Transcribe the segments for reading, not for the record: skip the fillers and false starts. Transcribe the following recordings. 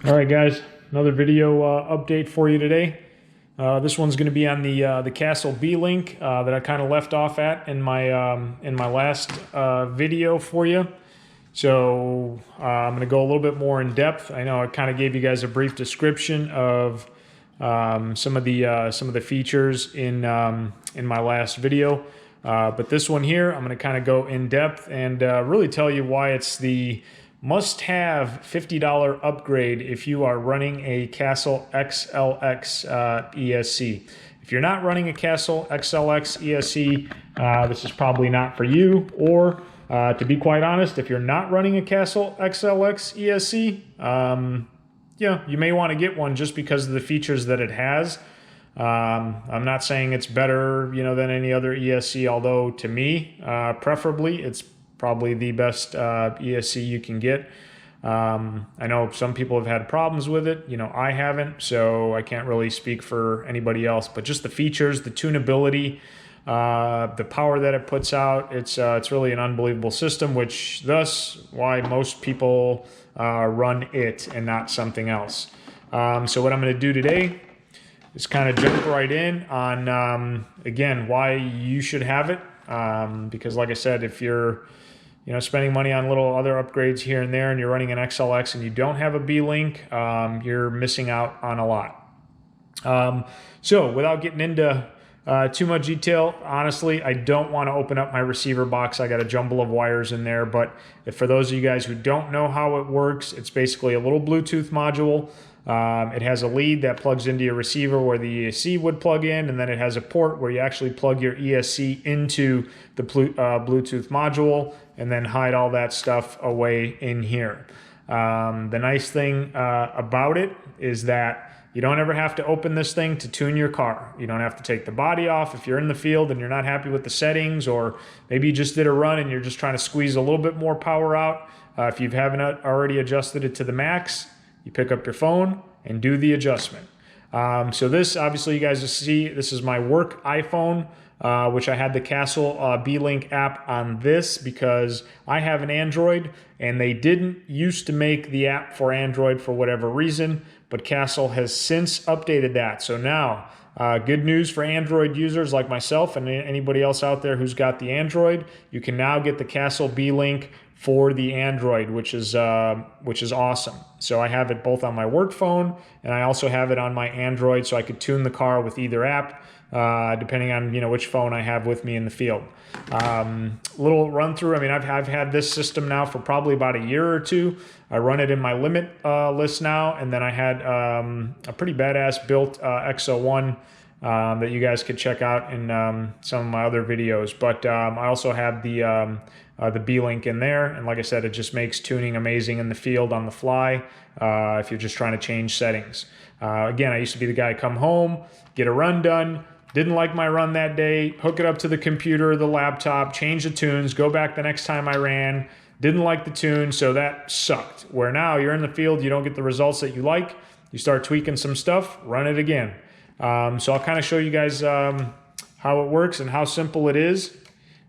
All right, guys, another video update for you today. This one's going to be on the Castle B LINK that I kind of left off at in my last video for you. So I'm going to go a little bit more in depth. I know I kind of gave you guys a brief description of some of the features in my last video, but this one here I'm going to kind of go in depth and really tell you why it's the must-have $50 upgrade if you are running a Castle XLX ESC. If you're not running a Castle XLX ESC, this is probably not for you. Or to be quite honest, if you're not running a Castle XLX ESC, yeah, you may want to get one just because of the features that it has. I'm not saying it's better, than any other ESC, although to me, preferably, it's probably the best ESC you can get. I know some people have had problems with it. I haven't, so I can't really speak for anybody else. But just the features, the tunability, the power that it puts out, it's really an unbelievable system, which thus why most people run it and not something else. So what I'm going to do today is kind of jump right in on, again, why you should have it. Because like I said, if you're spending money on little other upgrades here and there and you're running an XLX and you don't have a B LINK, you're missing out on a lot. So without getting into too much detail, honestly, I don't want to open up my receiver box. I got a jumble of wires in there, but for those of you guys who don't know how it works, it's basically a little Bluetooth module. It has a lead that plugs into your receiver where the ESC would plug in, and then it has a port where you actually plug your ESC into the Bluetooth module and then hide all that stuff away in here. The nice thing about it is that you don't ever have to open this thing to tune your car. You don't have to take the body off if you're in the field and you're not happy with the settings, or maybe you just did a run and you're just trying to squeeze a little bit more power out. If you haven't already adjusted it to the max, you pick up your phone and do the adjustment. So this, obviously, you guys will see, this is my work iPhone, which I had the Castle B LINK app on this because I have an Android and they didn't used to make the app for Android for whatever reason, but Castle has since updated that. So now, good news for Android users like myself and anybody else out there who's got the Android, you can now get the Castle B LINK for the Android, which is awesome. So I have it both on my work phone and I also have it on my Android, so I could tune the car with either app, depending on which phone I have with me in the field. Little run through. I mean, I've had this system now for probably about a year or two. I run it in my Limitless now, and then I had a pretty badass built X01 that you guys could check out in some of my other videos. But I also have the B LINK in there, and like I said, it just makes tuning amazing in the field on the fly if you're just trying to change settings. Again, I used to be the guy come home, get a run done, didn't like my run that day, hook it up to the computer, the laptop, change the tunes, go back the next time I ran, didn't like the tune, so that sucked. Where now you're in the field, you don't get the results that you like, you start tweaking some stuff, run it again. So I'll kind of show you guys how it works and how simple it is.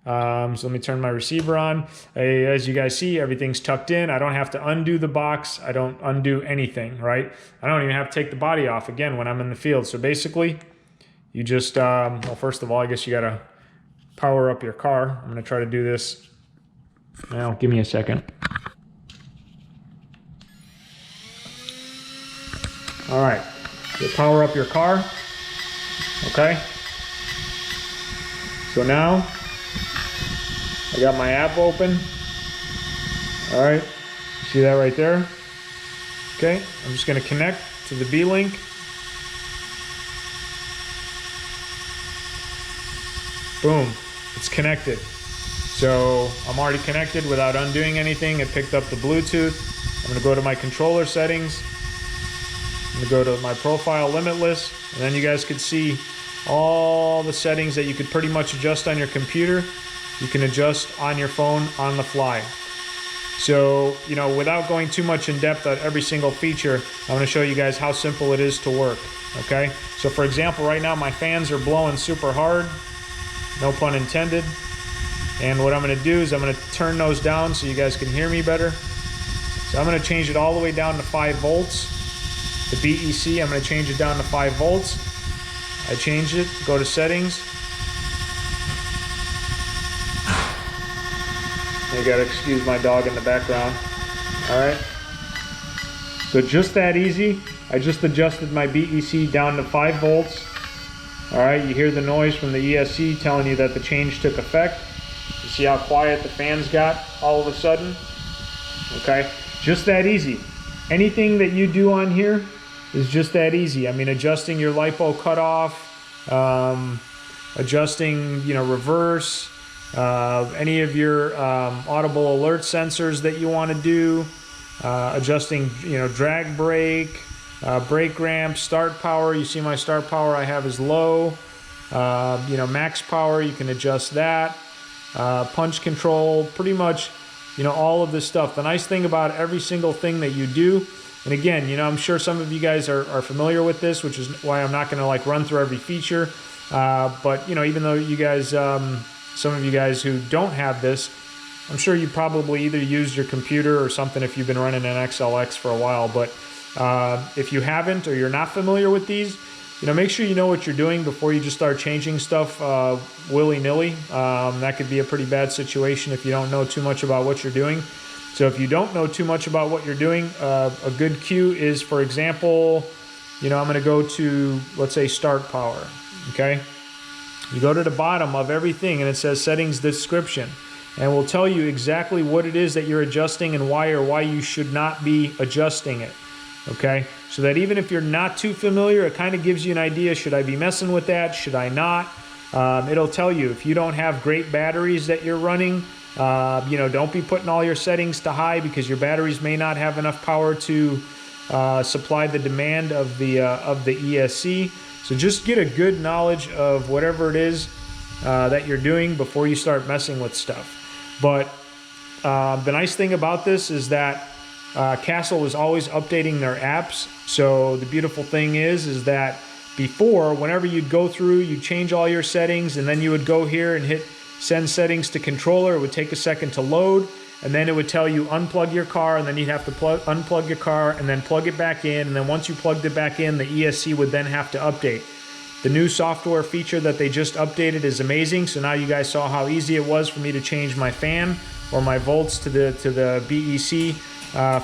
So let me turn my receiver on. As you guys see, everything's tucked in. I don't have to undo the box. I don't undo anything, right? I don't even have to take the body off again when I'm in the field. So basically, you just, well, first of all, I guess you got to power up your car. I'm going to try to do this. Now, give me a second. All right, you power up your car. Okay. So now, I got my app open. All right, see that right there? Okay, I'm just gonna connect to the B LINK. Boom, it's connected. So I'm already connected without undoing anything. It picked up the Bluetooth. I'm gonna go to my controller settings. I'm gonna go to my profile Limitless, and then you guys could see all the settings that you could pretty much adjust on your computer. You can adjust on your phone on the fly. So, without going too much in depth on every single feature, I'm going to show you guys how simple it is to work, okay? So for example, right now my fans are blowing super hard, no pun intended. And what I'm going to do is I'm going to turn those down so you guys can hear me better. So I'm going to change it all the way down to 5 volts. The BEC, I'm going to change it down to 5 volts. I change it, go to settings. You gotta excuse my dog in the background. Alright. So just that easy. I just adjusted my BEC down to 5 volts. Alright, you hear the noise from the ESC telling you that the change took effect. You see how quiet the fans got all of a sudden? Okay, just that easy. Anything that you do on here is just that easy. I mean, adjusting your LiPo cutoff, adjusting, reverse, any of your audible alert sensors that you want to do, adjusting, drag brake, brake ramp, start power. You see my start power I have is low. Max power, you can adjust that. Punch control, pretty much, all of this stuff. The nice thing about every single thing that you do, and again, I'm sure some of you guys are familiar with this, which is why I'm not going to like run through every feature. But even though you guys, some of you guys who don't have this, I'm sure you probably either used your computer or something if you've been running an XLX for a while. But if you haven't or you're not familiar with these, make sure you know what you're doing before you just start changing stuff willy-nilly. That could be a pretty bad situation if you don't know too much about what you're doing. So if you don't know too much about what you're doing, a good cue is, for example, I'm going to go to, let's say, start power, okay? You go to the bottom of everything and it says settings description, and we'll tell you exactly what it is that you're adjusting and why, or why you should not be adjusting it, okay? So that even if you're not too familiar, it kind of gives you an idea, should I be messing with that, should I not? It'll tell you if you don't have great batteries that you're running, don't be putting all your settings to high, because your batteries may not have enough power to supply the demand of the ESC. So just get a good knowledge of whatever it is that you're doing before you start messing with stuff. But the nice thing about this is that Castle is always updating their apps. So the beautiful thing is that before, whenever you'd go through, you'd change all your settings, and then you would go here and hit send settings to controller. It would take a second to load, and then it would tell you unplug your car, and then you'd have to unplug your car and then plug it back in, and then once you plugged it back in, the ESC would then have to update. The new software feature that they just updated is amazing. So now you guys saw how easy it was for me to change my fan or my volts to the BEC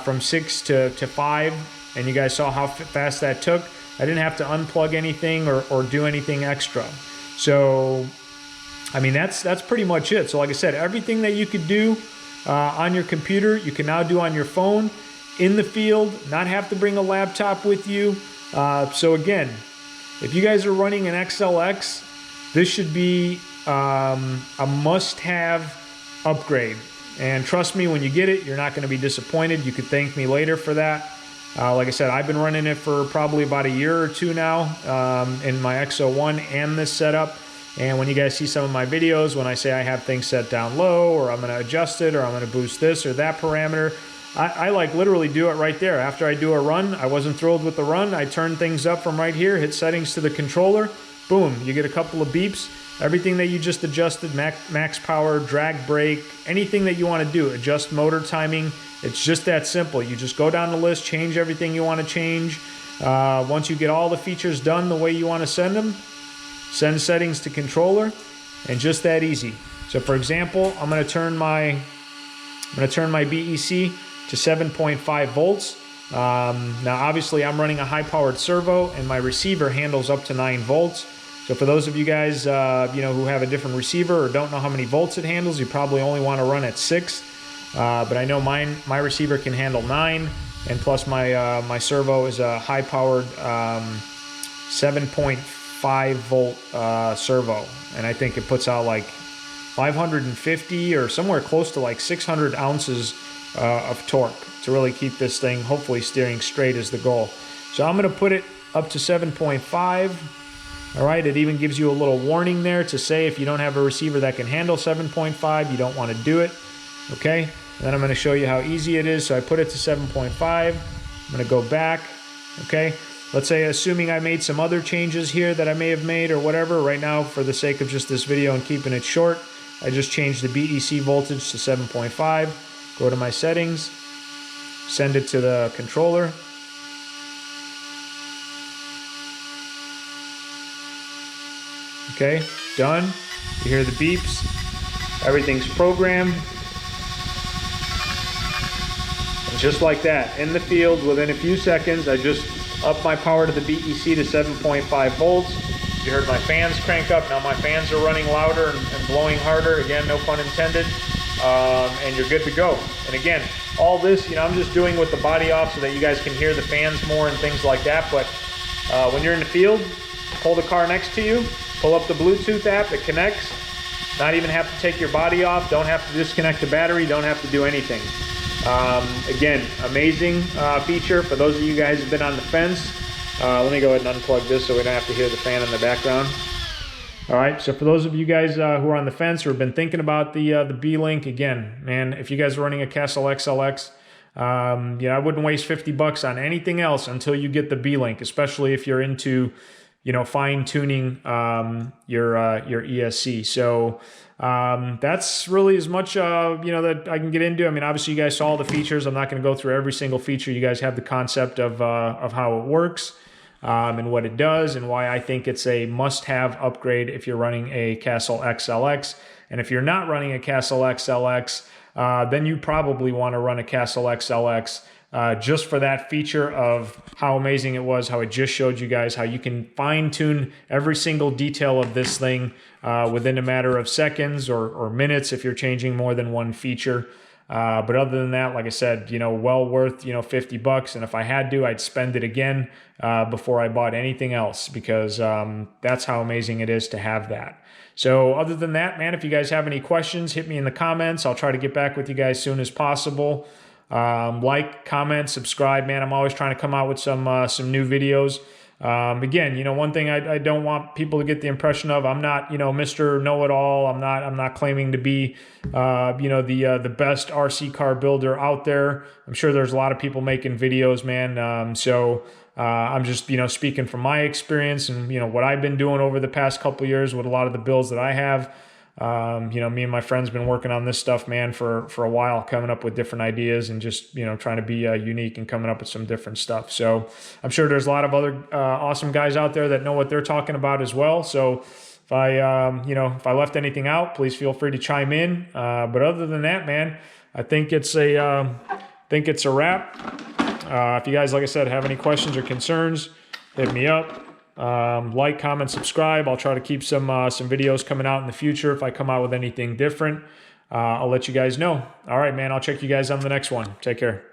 from 6 to 5, and you guys saw how fast that took. I didn't have to unplug anything or do anything extra. So I mean, that's pretty much it. So like I said, everything that you could do on your computer, you can now do on your phone, in the field, not have to bring a laptop with you. So again, if you guys are running an XLX, this should be a must-have upgrade. And trust me, when you get it, you're not going to be disappointed. You could thank me later for that. Like I said, I've been running it for probably about a year or two now in my X01 and this setup. And when you guys see some of my videos, when I say I have things set down low, or I'm going to adjust it, or I'm going to boost this or that parameter, I like literally do it right there. After I do a run, I wasn't thrilled with the run, I turn things up from right here, hit settings to the controller, boom, you get a couple of beeps. Everything that you just adjusted, max power, drag brake, anything that you want to do, adjust motor timing, it's just that simple. You just go down the list, change everything you want to change. Once you get all the features done the way you want to send them, send settings to controller, and just that easy. So for example, I'm going to turn my BEC to 7.5 volts. Now obviously I'm running a high-powered servo, and my receiver handles up to 9 volts. So for those of you guys who have a different receiver or don't know how many volts it handles, you probably only want to run at 6. But I know my receiver can handle 9, and plus my servo is a high-powered 7.5 volt servo, and I think it puts out like 550 or somewhere close to like 600 ounces of torque to really keep this thing hopefully steering straight is the goal. So I'm going to put it up to 7.5. All right, it even gives you a little warning there to say if you don't have a receiver that can handle 7.5, you don't want to do it. Okay, and then I'm going to show you how easy it is. So I put it to 7.5. I'm going to go back. Okay, let's say assuming I made some other changes here that I may have made or whatever. Right now, for the sake of just this video and keeping it short, I just changed the BEC voltage to 7.5. Go to my settings, send it to the controller. Okay, done. You hear the beeps. Everything's programmed. And just like that, in the field, within a few seconds, I just upped my power to the BEC to 7.5 volts. You heard my fans crank up. Now my fans are running louder and blowing harder. Again, no pun intended. And you're good to go. And again, all this, you know, I'm just doing with the body off so that you guys can hear the fans more and things like that. But when you're in the field, pull the car next to you, pull up the Bluetooth app, it connects. Not even have to take your body off, don't have to disconnect the battery, don't have to do anything. Again, amazing feature for those of you guys who've been on the fence. Let me go ahead and unplug this so we don't have to hear the fan in the background. All right, so for those of you guys who are on the fence or have been thinking about the B LINK, again, man, if you guys are running a Castle XLX, yeah, I wouldn't waste 50 bucks on anything else until you get the B LINK, especially if you're into, you know, fine tuning your ESC. So that's really as much you know, that I can get into. I mean, obviously you guys saw all the features. I'm not going to go through every single feature. You guys have the concept of how it works. And what it does and why I think it's a must-have upgrade if you're running a Castle XLX. And if you're not running a Castle XLX, then you probably want to run a Castle XLX just for that feature of how amazing it was, how it just showed you guys how you can fine-tune every single detail of this thing within a matter of seconds or minutes if you're changing more than one feature. But other than that, like I said, you know, well worth, you know, 50 bucks. And if I had to, I'd spend it again before I bought anything else, because that's how amazing it is to have that. So other than that, man, if you guys have any questions, hit me in the comments. I'll try to get back with you guys as soon as possible. Like, comment, subscribe, man. I'm always trying to come out with some new videos. Again, you know, one thing I don't want people to get the impression of, I'm not, you know, Mr. Know-it-all. I'm not claiming to be, you know, the best RC car builder out there. I'm sure there's a lot of people making videos, man. So I'm just, you know, speaking from my experience and, you know, what I've been doing over the past couple of years with a lot of the builds that I have. You know, me and my friends been working on this stuff, man, for a while, coming up with different ideas and just, you know, trying to be unique and coming up with some different stuff. So I'm sure there's a lot of other awesome guys out there that know what they're talking about as well. So if I, you know, if I left anything out, please feel free to chime in. But other than that, man, I think it's a wrap. If you guys, like I said, have any questions or concerns, hit me up. Like, comment, subscribe. I'll try to keep some videos coming out in the future. If I come out with anything different, I'll let you guys know. All right, man, I'll check you guys on the next one. Take care.